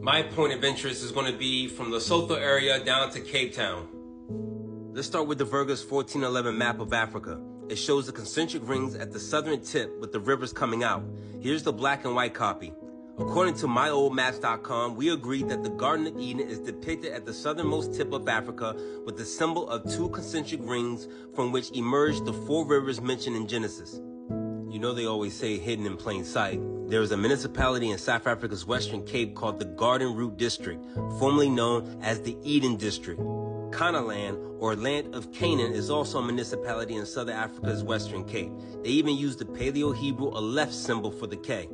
My point of interest is going to be from Lesotho area down to Cape Town. Let's start with the Virgus 1411 map of Africa. It shows the concentric rings at the southern tip with the rivers coming out. Here's the black and white copy. According to myoldmaps.com, we agreed that the Garden of Eden is depicted at the southernmost tip of Africa with the symbol of two concentric rings from which emerged the four rivers mentioned in Genesis. You know they always say hidden in plain sight. There is a municipality in South Africa's Western Cape called the Garden Route District, formerly known as the Eden District. Canaanland, or Land of Canaan, is also a municipality in Southern Africa's Western Cape. They even use the Paleo-Hebrew Aleph symbol for the K.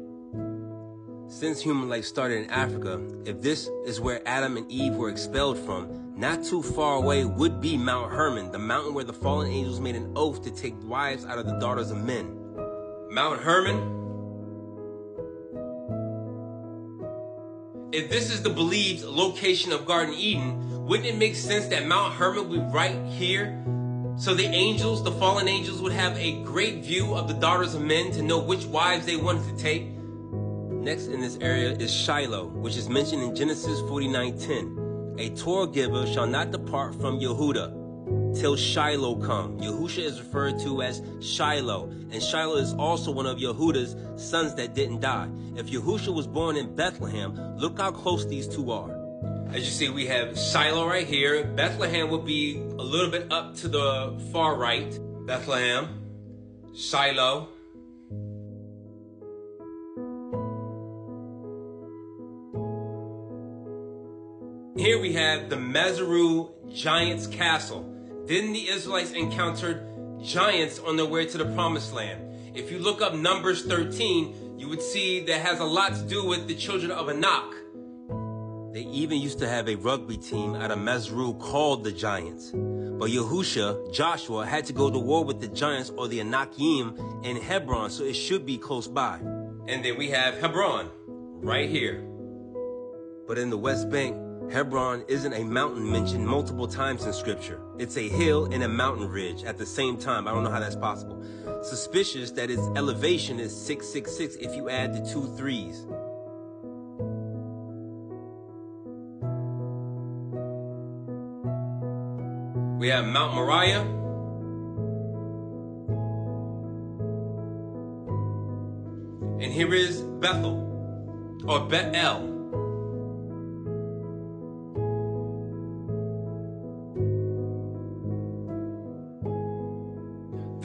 Since human life started in Africa, if this is where Adam and Eve were expelled from, not too far away would be Mount Hermon, the mountain where the fallen angels made an oath to take wives out of the daughters of men. Mount Hermon? If this is the believed location of Garden Eden, wouldn't it make sense that Mount Hermon would be right here? So the angels, the fallen angels, would have a great view of the daughters of men to know which wives they wanted to take. Next in this area is Shiloh, which is mentioned in Genesis 49:10. A Torah giver shall not depart from Yehuda till Shiloh come. Yahusha is referred to as Shiloh, and Shiloh is also one of Yehuda's sons that didn't die. If Yahusha was born in Bethlehem, look how close these two are. As you see, we have Shiloh right here. Bethlehem would be a little bit up to the far right. Bethlehem, Shiloh. Here we have the Meseru Giants Castle. Then the Israelites encountered giants on their way to the Promised Land. If you look up Numbers 13, you would see that has a lot to do with the children of Anak. They even used to have a rugby team out of Meseru called the Giants. But Yahusha, Joshua, had to go to war with the Giants or the Anakim in Hebron, so it should be close by. And then we have Hebron, right here. But in the West Bank, Hebron isn't a mountain mentioned multiple times in scripture. It's a hill and a mountain ridge at the same time. I don't know how that's possible. Suspicious that its elevation is 666 if you add the 2 3s. We have Mount Moriah. And here is Bethel, or Bethel.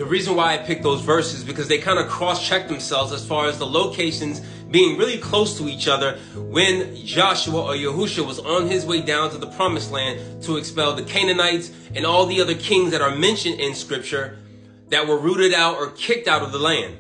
The reason why I picked those verses is because they kind of cross-check themselves as far as the locations being really close to each other when Joshua or Yahusha was on his way down to the Promised Land to expel the Canaanites and all the other kings that are mentioned in Scripture that were rooted out or kicked out of the land.